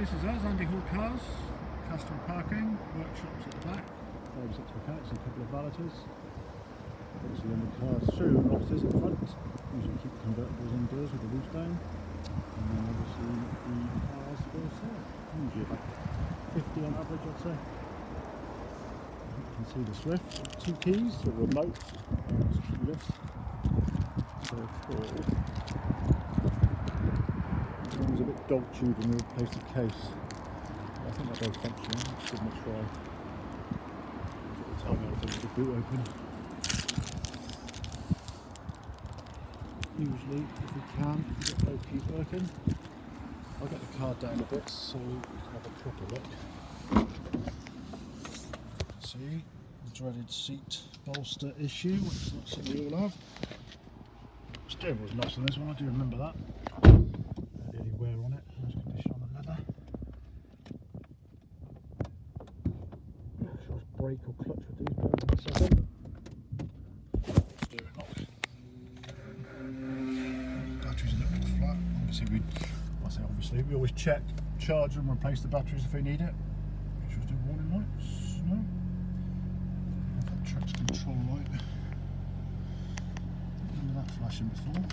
this is us, Andy Hall Cars, custom parking, workshops at the back, 5 or 6 mechanics and a couple of valeters. Obviously in the cars through and offices at the front, usually keep the convertibles indoors with the roofs down, and then obviously the cars for sale, usually about 50 on average I'd say. You can see the Swift, 2 keys, a remote, and keyless, so 4. It was a bit dog chewed when we replaced the case. I think that does function. Let's give them a try. Tell me if the boot open. Usually, if we can, get both keys working. I'll get the car down a bit so we can have a proper look. See, the dreaded seat bolster issue, which is not something we all have. Steering wheel's nice on this one, I do remember that. Any wear on it, nice condition on the leather. Not sure it's brake or clutch with these, but in a second. Steering lock. Batteries a little bit flat. Obviously we always check, charge and replace the batteries if we need it. Make sure it's doing warning lights. No. That traction control light. Remember that flashing before.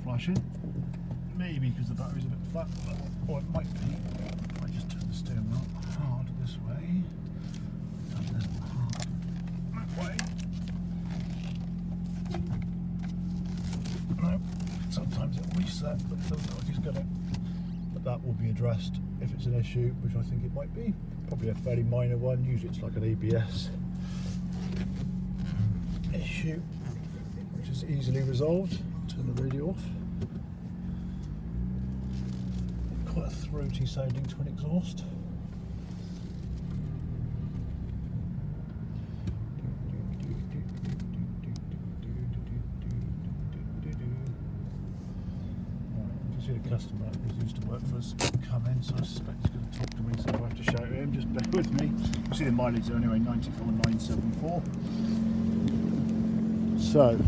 Flashing, maybe because the battery's a bit flat, or it might be if I just turn the steering wheel hard this way and then hard that way. No, sometimes it'll reset, but it doesn't look like it's gonna. But that will be addressed if it's an issue, which I think it might be. Probably a fairly minor one. Usually it's like an ABS issue, which is easily resolved. Turn the radio off. Quite a throaty sounding twin exhaust. I see the customer who's used to work for us come in, so I suspect he's going to talk to me, so if I have to shout at him, just bear with me. You see the mileage there anyway, 94,974. So,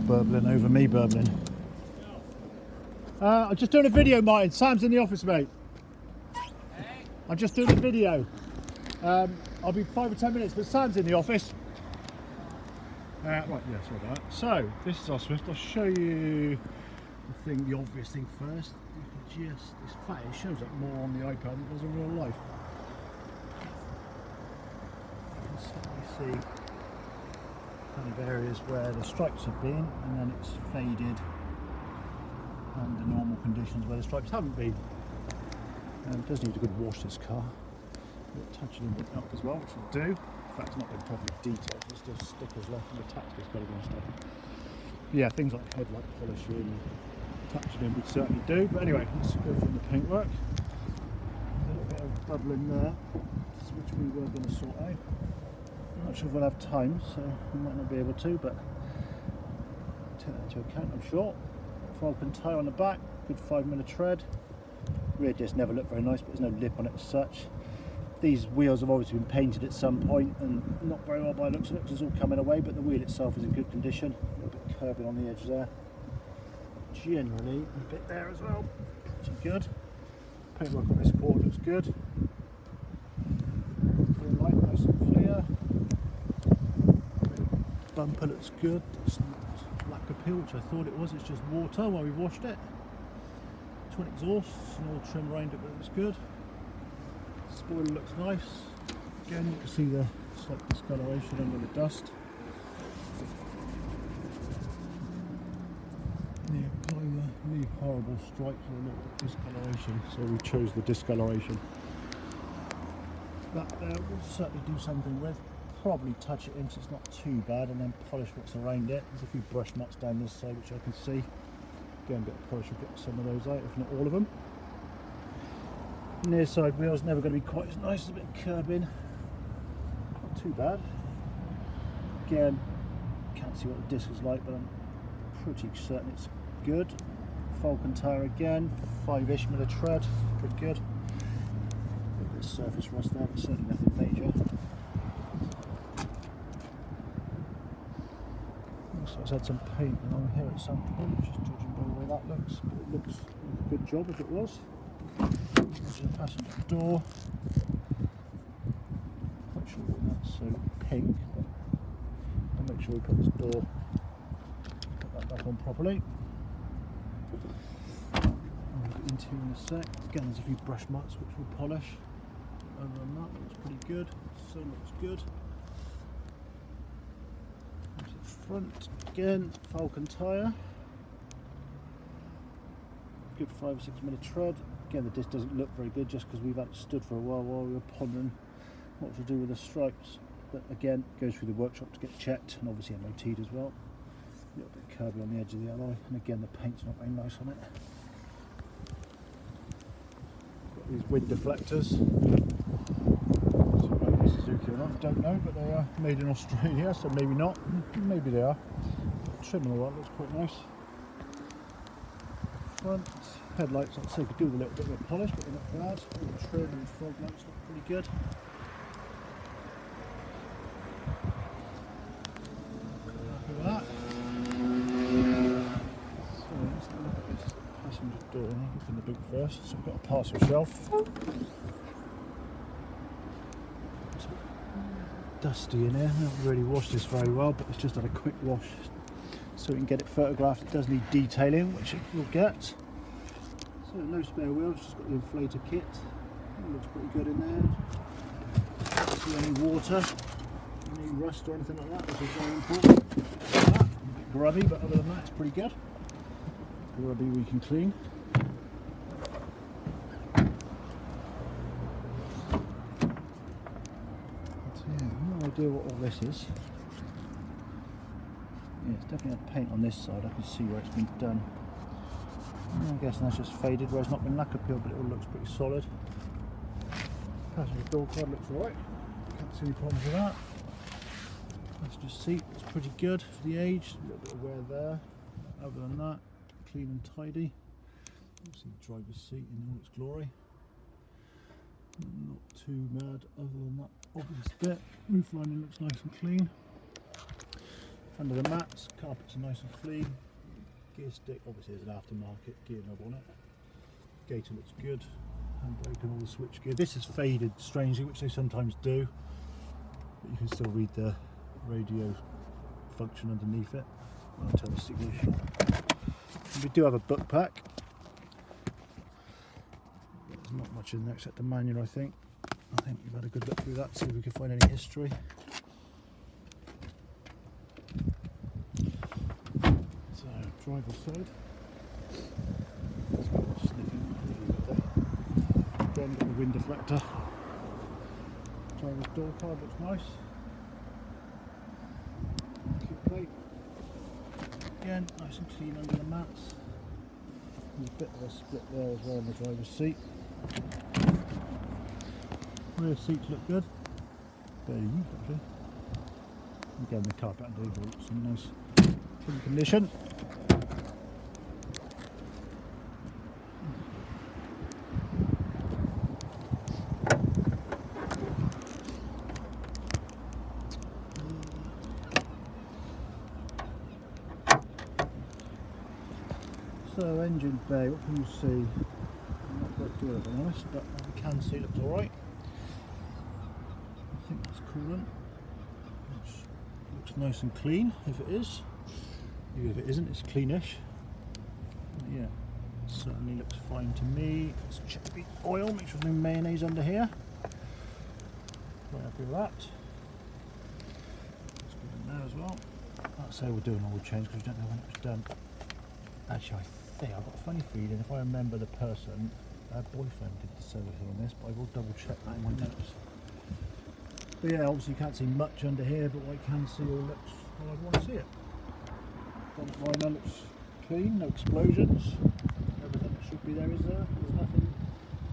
burbling over me, burbling. I'm just doing a video, Martin. Sam's in the office, mate. Hey. I'm just doing a video. I'll be 5 or 10 minutes, but Sam's in the office. Right, yeah, sorry about that. So, this is our Swift. I'll show you the obvious thing first. You can just, it's fat, it shows up more on the iPad than it does in real life. You can certainly see kind of areas where the stripes have been, and then it's faded under normal conditions where the stripes haven't been. It does need a good wash, this car. Touching a bit up as well, which will do. In fact, it's not been properly detailed, there's still stickers left and the tax got to be and stuff. Yeah, things like headlight polishing, touching in would certainly do. But anyway, let's go from the paintwork. A little bit of bubbling there, which we were going to sort out. I'm not sure if we'll have time, so we might not be able to, but take that into account, I'm sure. Falcon tyre on the back, good 5mm tread. Rear disc never looked very nice, but there's no lip on it as such. These wheels have obviously been painted at some point, and not very well by the looks of it, because it's all coming away, but the wheel itself is in good condition. A little bit curbing on the edge there. Generally, a bit there as well, which is good. Paintwork on this board looks good. Light, nice and clear. Bumper looks good. It's not black appeal, which I thought it was. It's just water while we washed it. Twin exhaust, and all trim around it, but it looks good. Spoiler looks nice. Again, you can see the slight discoloration under the dust. Yeah, the horrible stripes and a little bit of discoloration, so we chose the discoloration. That there will certainly do something with. Probably touch it in so it's not too bad, and then polish what's around it. There's a few brush marks down this side which I can see. Again, a bit of polish will get some of those out, if not all of them. Near side wheels never going to be quite as nice, a bit of curbing. Not too bad. Again, can't see what the disc is like, but I'm pretty certain it's good. Falcon tyre again, 5-ish mm tread, pretty good. A bit of surface rust there, but certainly nothing major. Looks like it's had some paint along here at some point, just judging by the way that looks. But it looks like a good job if it was. There's a passenger door. Quite sure why that's so pink, but I'll make sure we put this door, put that back on properly. I'll look at interior in a sec. Again, there's a few brush marks which we'll polish. Other than that, looks pretty good. So looks good. Onto the front again, Falcon tyre. Good 5 or 6 minute tread. Again, the disc doesn't look very good just because we've had it stood for a while we were pondering what to do with the stripes. But again, goes through the workshop to get checked and obviously MOT'd as well. A little bit curvy on the edge of the alloy, and again the paint's not very nice on it. Got these wind deflectors. Suzuki or not, don't know, but they are made in Australia, so maybe not. Maybe they are. Trim and all that looks quite nice. Front headlights, I'd say could do with a little bit of a polish, but they're not bad. All the trim and fog lights look pretty good. Look at that. So let's have a look at this passenger door. Open the boot first. So we've got a parcel shelf. Dusty in here. I haven't really washed this very well, but it's just had a quick wash so we can get it photographed. It does need detailing, which it will get. So no spare wheels, just got the inflator kit. It looks pretty good in there. Don't see any water, any rust or anything like that, which is very important. A bit grubby, but other than that it's pretty good. Grubby we can clean. What all this is. Yeah, it's definitely had paint on this side. I can see where it's been done. I'm guessing that's just faded where it's not been lacquer peeled, but it all looks pretty solid. Passenger door card looks alright. Can't see any problems with that. Passenger seat looks pretty good for the age. A little bit of wear there. Other than that, clean and tidy. Obviously the driver's seat in all its glory. Not too bad other than that obvious bit. Roof lining looks nice and clean. Under the mats, carpets are nice and clean. Gear stick, obviously there's an aftermarket gear knob on it. Gator looks good. Handbrake and all the switch gear. This is faded strangely, which they sometimes do. But you can still read the radio function underneath it. I'll tell the signal. We do have a book pack. There's not much in there except the manual, I think. I think we've had a good look through that, see if we can find any history. So, driver's side. Let's go sniffing. Again, got the wind deflector. Driver's door card looks nice. Keep plate. Again, nice and clean under the mats. There's a bit of a split there as well on the driver's seat. Rear seats look good. Very used actually. Again, the carpet underneath looks in nice clean condition. So engine bay, what can you see? Not quite good if I'm honest, but what we can see looks alright. I think that's coolant, which looks nice and clean if it is. Even if it isn't, it's cleanish. But yeah, it certainly looks fine to me. Let's check the oil, make sure there's no mayonnaise under here. Quite happy with that. Let's go in there as well. I'd say we'll do an oil change because we don't know when it was done. Actually, I think I've got a funny feeling if I remember the person, her boyfriend did the service on this, but I will double check that in my notes. But yeah, obviously you can't see much under here, but what I can see all looks well, I want to see it. Front liner looks clean, no explosions. Everything that should be there is there. There's nothing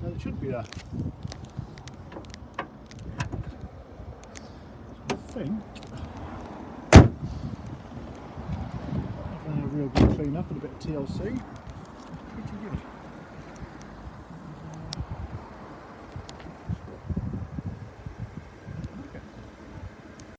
that should be there. So I think a real good clean up and a bit of TLC. Pretty good.